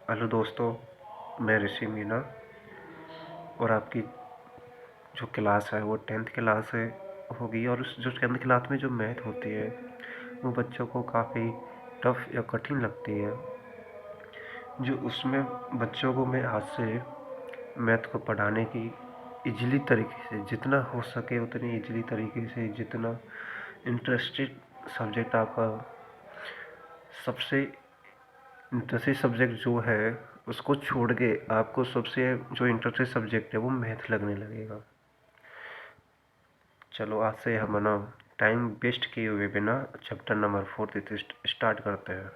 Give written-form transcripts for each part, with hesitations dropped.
Hello दोस्तों, मैं ऋषि मीना और आपकी जो क्लास है वो 10th क्लास है होगी। और उस जो 10th क्लास में जो मैथ होती है वो बच्चों को काफ़ी टफ या कठिन लगती है। जो उसमें बच्चों को मैं आज से मैथ को पढ़ाने की इजीली तरीके से, जितना हो सके उतनी इजीली तरीके से, जितना इंटरेस्टेड सब्जेक्ट आपका, सबसे इंटरेस्टेड सब्जेक्ट जो है उसको छोड़ के आपको सबसे जो इंटरेस्टेड सब्जेक्ट है वो मैथ लगने लगेगा। चलो आज से हम ना टाइम वेस्ट किए हुए बिना चैप्टर नंबर 4 से स्टार्ट करते हैं।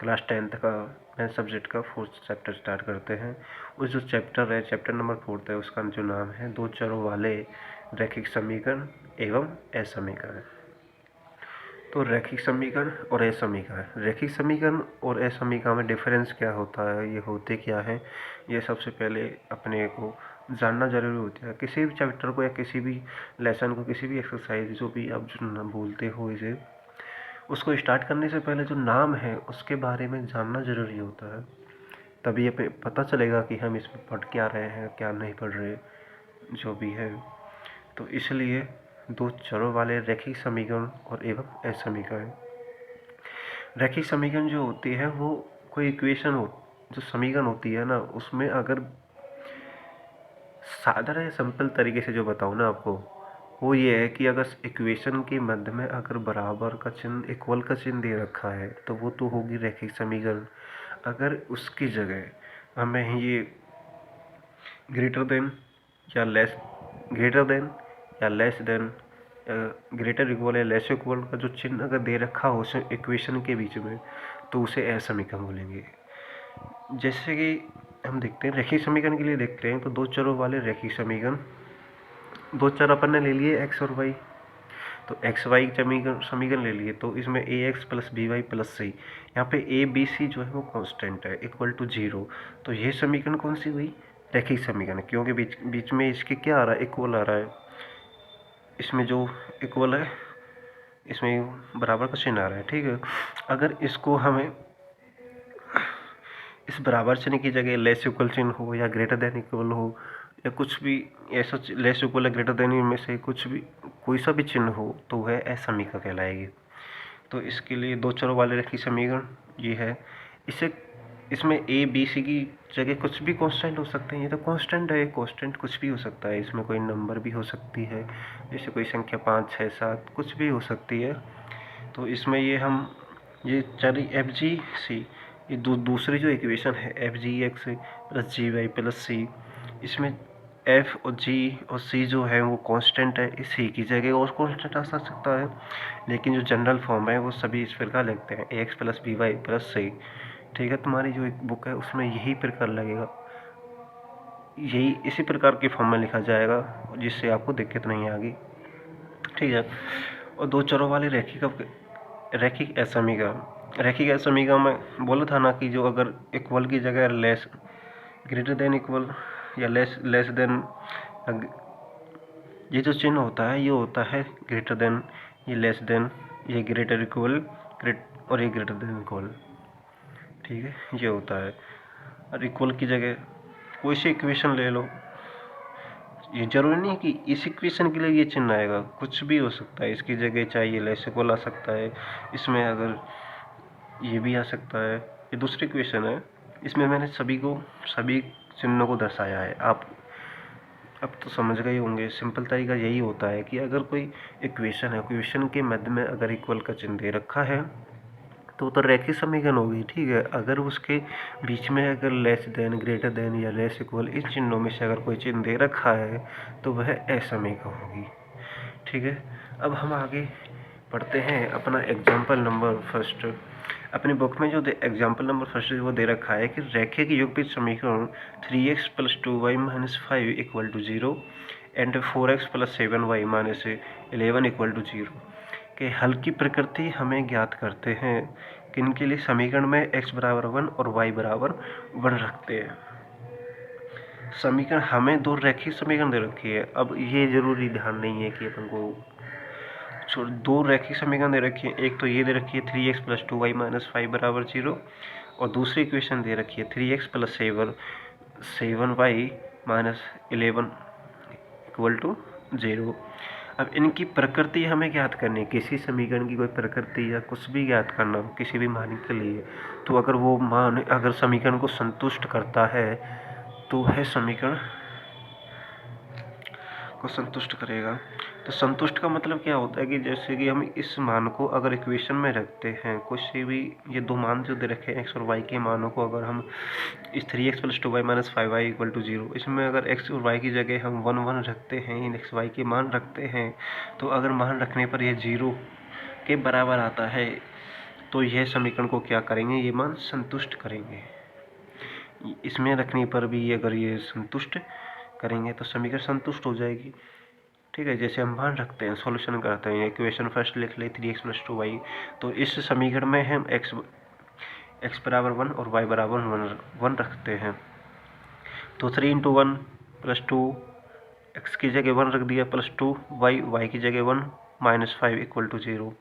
क्लास 10th का मैथ सब्जेक्ट का 4th चैप्टर स्टार्ट करते हैं। उस जो चैप्टर है, चैप्टर नंबर 4 है, उसका जो नाम है दो चरों वाले रैखिक समीकरण एवं असमीकरण। तो रैखिक समीकरण और असमीकरण, रैखिक समीकरण और असमीकरण में डिफरेंस क्या होता है, ये होते क्या है, ये सबसे पहले अपने को जानना जरूरी होता है। किसी भी चैप्टर को या किसी भी लेसन को, किसी भी एक्सरसाइज जो भी आप जो बोलते हो इसे, उसको स्टार्ट करने से पहले जो नाम है उसके बारे में जानना ज़रूरी होता है। तभी ये पता चलेगा कि हम इसमें पढ़ क्या रहे हैं, क्या नहीं पढ़ रहे, जो भी है। तो इसलिए दो चरों वाले रैखिक समीकरण और एवं असमीकरण। रैखिक समीकरण जो होती है वो कोई इक्वेशन हो, जो समीकरण होती है ना, उसमें अगर साधारण या सिंपल तरीके से जो बताऊँ ना आपको, वो ये है कि अगर इक्वेशन के मध्य में अगर बराबर का चिन्ह, इक्वल का चिन्ह दे रखा है तो वो तो होगी रैखिक समीकरण। अगर उसकी जगह हमें ये ग्रेटर देन या लेस, ग्रेटर देन या लेस देन, ग्रेटर इक्वल या लेस इक्वल का जो चिन्ह अगर दे रखा हो उस इक्वेशन के बीच में, तो उसे असमीकरण बोलेंगे। जैसे कि हम देखते हैं रैखिक समीकरण के लिए देखते हैं, तो दो चरों वाले रैखिक समीकरण, दो चर अपन ने ले लिए एक्स और वाई, तो एक्स वाई समीकरण ले लिए, तो इसमें a x plus b y plus c, यहाँ पे ए बी सी जो है वो कांस्टेंट है, इक्वल टू 0। तो ये समीकरण कौन सी हुई, रैखिक समीकरण, क्योंकि बीच बीच में इसके क्या आ रहा है, इक्वल आ रहा है। इसमें जो इक्वल है इसमें बराबर का चिन्ह आ रहा है, ठीक है। अगर इसको हमें इस बराबर चिन्ह की जगह लेस इक्वल चिन्ह हो या ग्रेटर देन इक्वल हो या कुछ भी ऐसा, लेस इक्वल या ग्रेटर देन में से कुछ भी, कोई सा भी चिन्ह हो, तो वह असमीकरण कहलाएगी। तो इसके लिए दो चरों वाले रैखिक समीकरण ये है। इसे इसमें ए बी सी की जगह कुछ भी कांस्टेंट हो सकते हैं, ये तो कांस्टेंट है, कांस्टेंट कुछ भी हो सकता है, इसमें कोई नंबर भी हो सकती है, जैसे कोई संख्या 5 6 7 कुछ भी हो सकती है। तो इसमें ये हम ये चर एफ जी सी, ये दूसरी जो इक्वेशन है एफ जी एक्स प्लस जी वाई प्लस सी, इसमें एफ और जी और सी जो है वो कांस्टेंट है, इस सी की जगह और कांस्टेंट आ सकता है, लेकिन जो जनरल फॉर्म है वो सभी इस प्रकार लिखते हैं a x plus b y plus c. ठीक है, तुम्हारी जो एक बुक है उसमें यही प्रकार लगेगा, यही इसी प्रकार के फॉर्म में लिखा जाएगा, जिससे आपको दिक्कत नहीं आएगी। ठीक है। और दो चरों वाले रैखिक असमीकरण, रैखिक असमीकरण में बोला था ना कि जो अगर इक्वल की जगह लेस, ग्रेटर देन इक्वल या लेस देन, ये जो चिन्ह होता है ये होता है ग्रेटर देन, ये लेस देन, ये ग्रेटर इक्वल, और ये ग्रेटर देन इक्वल। ठीक है, ये होता है। और इक्वल की जगह कोई सी इक्वेशन ले लो, ये जरूरी नहीं कि इस इक्वेशन के लिए ये चिन्ह आएगा, कुछ भी हो सकता है, इसकी जगह चाहिए लेस इक्वल आ सकता है, इसमें अगर ये भी आ सकता है। ये दूसरी इक्वेशन है, इसमें मैंने सभी चिन्हों को दर्शाया है। आप अब तो समझ गए होंगे, सिंपल तरीका यही होता है कि अगर कोई इक्वेशन है, इक्वेशन के मध्य में अगर इक्वल का चिन्ह दे रखा है तो रैखिक समीकरण होगी। ठीक है, अगर उसके बीच में अगर लेस देन, ग्रेटर देन या लेस इक्वल, इस चिन्हों में से अगर कोई चिन्ह दे रखा है तो वह असमीकरण होगी। ठीक है, अब हम आगे पढ़ते हैं अपना एग्जाम्पल नंबर फर्स्ट। अपनी बुक में जो एग्जाम्पल नंबर फर्स्ट वो दे रखा है कि रैखिक युगपित समीकरण 3x plus 2y minus 5 equal to 0 and 4x plus 7y minus 11 equal to 0 के हल की प्रकृति हमें ज्ञात करते हैं। किनके लिए, समीकरण में x बराबर 1 और y बराबर 1 रखते हैं। समीकरण हमें दो रैखिक समीकरण दे रखी है। अब ये जरूरी ध्यान नहीं है कि अपन को दो रैखिक समीकरण दे रखी है, एक तो ये दे रखी है 3x प्लस 2y माइनस 5 बराबर 0, और दूसरी इक्वेशन दे रखी है 3x plus 7y minus 11 equal to 0। अब इनकी प्रकृति हमें ज्ञात करनी है, किसी समीकरण की कोई प्रकृति या कुछ भी ज्ञात करना हो किसी भी मान के लिए, तो अगर वो मान अगर समीकरण को संतुष्ट करता है तो वह समीकरण को संतुष्ट करेगा। तो संतुष्ट का मतलब क्या होता है कि जैसे कि हम इस मान को अगर इक्वेशन में रखते हैं, कुछ से भी ये दो मान जो दे रखे हैं एक्स और वाई के मानों को अगर हम इस 3x plus 2y minus 5y equal to 0, इसमें अगर x और y की जगह हम 1 1 रखते हैं, इन एक्स वाई के मान रखते हैं, तो अगर मान रखने पर यह 0 के बराबर आता है तो यह समीकरण को क्या करेंगे, ये मान संतुष्ट करेंगे। इसमें रखने पर भी अगर ये संतुष्ट करेंगे तो समीकरण संतुष्ट हो जाएगी। ठीक है, जैसे हम मान रखते हैं, सॉल्यूशन करते हैं, इक्वेशन फर्स्ट लिख ले 3x प्लस 2y, तो इस समीकरण में हम x बराबर 1 और y बराबर 1 रखते हैं, तो 3 इंटू 1 प्लस 2, x की जगह 1 रख दिया प्लस 2, y की जगह 1 minus 5 equal to 0।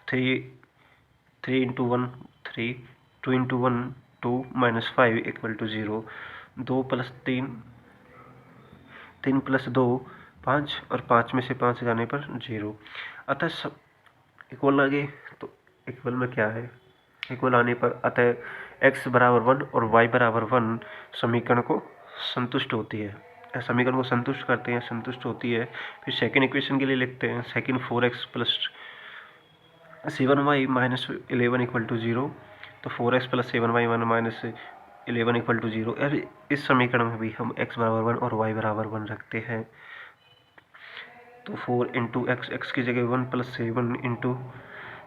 3 into 1 3, 2 into 1 2 minus 5 equal to 0। 2 plus 3 3 plus 2 5 और 5 में से 5 जाने पर 0। अतः सब इक्वल आ गए, तो इक्वल में क्या है, इक्वल आने पर अतः x बराबर 1 और y बराबर 1 समीकरण को संतुष्ट होती है, समीकरण को संतुष्ट करते हैं, संतुष्ट होती है। फिर सेकेंड इक्वेशन के लिए लिखते हैं, second 4x plus 7y minus 11 equal to 0, तो 4x plus 7y minus 11 equal to 0। अब इस समीकरण में भी हम x बराबर 1 और y बराबर 1 रखते हैं, तो 4 इंटू एक्स की जगह 1 प्लस 7 इंटू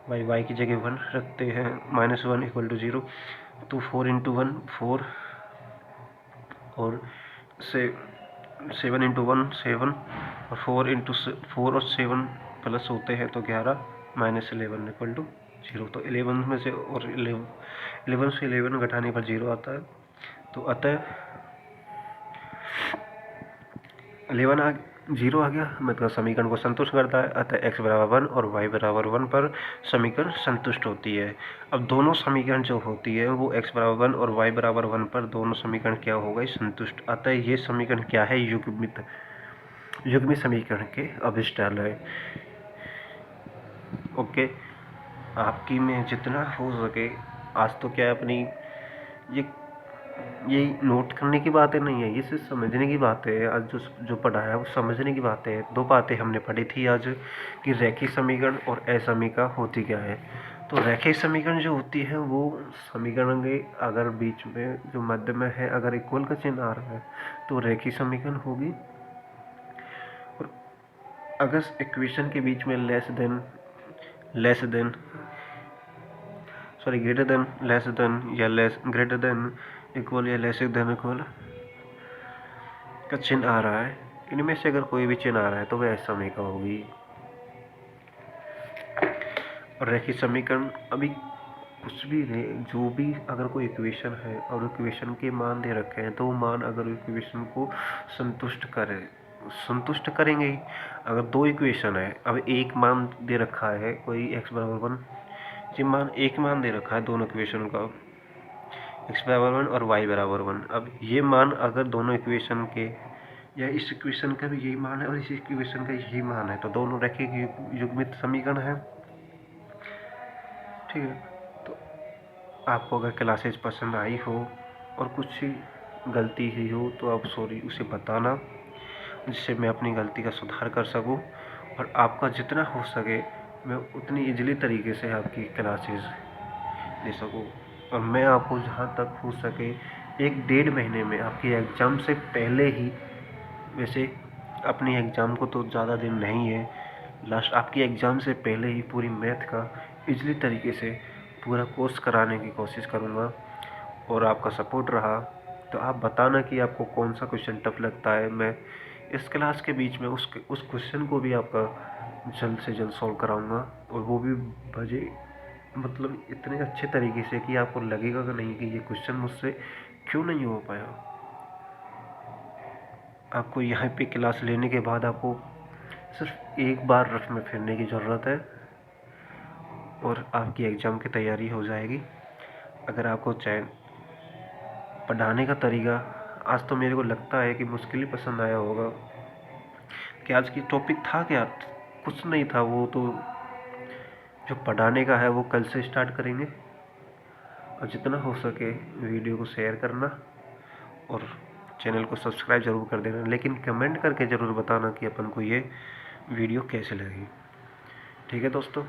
वाई की जगह 1 रखते हैं, माइनस 1 इक्वल टू 0। तो 4 इंटू 1 4 और 7 इंटू 1 7 और 4 इंटू 4 और 7 प्लस होते हैं तो 11 माइनस 11 इक्वल टू 0। तो 11 में से और 11 से 11 घटाने पर 0 आता है, तो अतः 11 0 आ गया, मतलब समीकरण को संतुष्ट करता है। अतः x बराबर 1 और y बराबर 1 पर समीकरण संतुष्ट होती है। अब दोनों समीकरण जो होती है वो x बराबर 1 और y बराबर 1 पर दोनों समीकरण क्या हो गए, संतुष्ट। अतः ये समीकरण क्या है, युग्मित समीकरण के अभिष्टाल है। ओके, आपकी में जितना हो सके, आज तो क्या अपनी ये नोट करने की बातें नहीं है, ये सिर्फ समझने की बातें है। आज जो पढ़ाया वो समझने की बातें है। दो बातें हमने पढ़ी थी आज कि रैखिक समीकरण और असमीका होती क्या है। तो रैखिक समीकरण जो होती है वो समीकरण के अगर बीच में जो मध्य में है अगर इक्वल का चिन्ह आ रहा है तो रैखिक समीकरण होगी, और अगर इक्वेशन के बीच में ग्रेटर देन लेस देन या ग्रेटर देन इक्वल या लेस देन इक्वल का चिन्ह आ रहा है, इनमें से अगर कोई भी चिन्ह आ रहा है तो वह असमीका होगी। और रैखिक समीकरण अभी कुछ भी नहीं, जो भी अगर कोई इक्वेशन है और इक्वेशन के मान दे रखे हैं तो वो मान अगर इक्वेशन को संतुष्ट करेंगे ही। अगर दो इक्वेशन है, अब एक मान दे रखा है कोई x बराबर 1, ये मान एक मान दे रखा है दोनों इक्वेशन का, x बराबर 1 और y बराबर 1। अब ये मान अगर दोनों इक्वेशन के या इस इक्वेशन का भी यही मान है और इस इक्वेशन का यही मान है तो दोनों रैखिक युग्मित समीकरण है। ठीक है, तो आपको अगर क्लासेज पसंद आई हो और कुछ गलती ही हो तो आप सॉरी उसे बताना, जिससे मैं अपनी गलती का सुधार कर सकूं और आपका जितना हो सके मैं उतनी इजीली तरीके से आपकी क्लासेज दे सकूं। और मैं आपको जहां तक हो सके 1-1.5 महीने में आपकी एग्ज़ाम से पहले ही, वैसे अपनी एग्ज़ाम को तो ज़्यादा दिन नहीं है, लास्ट आपकी एग्ज़ाम से पहले ही पूरी मैथ का इजीली तरीके से पूरा कोर्स कराने की कोशिश करूँगा। और आपका सपोर्ट रहा तो आप बताना कि आपको कौन सा क्वेश्चन टफ लगता है। मैं इस क्लास के बीच में उस क्वेश्चन को भी आपका जल्द से जल्द सॉल्व कराऊंगा, और वो भी भजे मतलब इतने अच्छे तरीके से कि आपको लगेगा कि नहीं कि ये क्वेश्चन मुझसे क्यों नहीं हो पाया। आपको यहाँ पे क्लास लेने के बाद आपको सिर्फ एक बार रफ में फिरने की ज़रूरत है और आपकी एग्ज़ाम की तैयारी हो जाएगी। अगर आपको पढ़ाने का तरीका आज तो मेरे को लगता है कि मुश्किल ही पसंद आया होगा कि आज की टॉपिक था क्या, कुछ नहीं था। वो तो जो पढ़ाने का है वो कल से स्टार्ट करेंगे। और जितना हो सके वीडियो को शेयर करना और चैनल को सब्सक्राइब ज़रूर कर देना, लेकिन कमेंट करके ज़रूर बताना कि अपन को ये वीडियो कैसे लगी। ठीक है दोस्तों,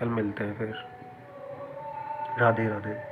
कल मिलते हैं फिर। राधे राधे।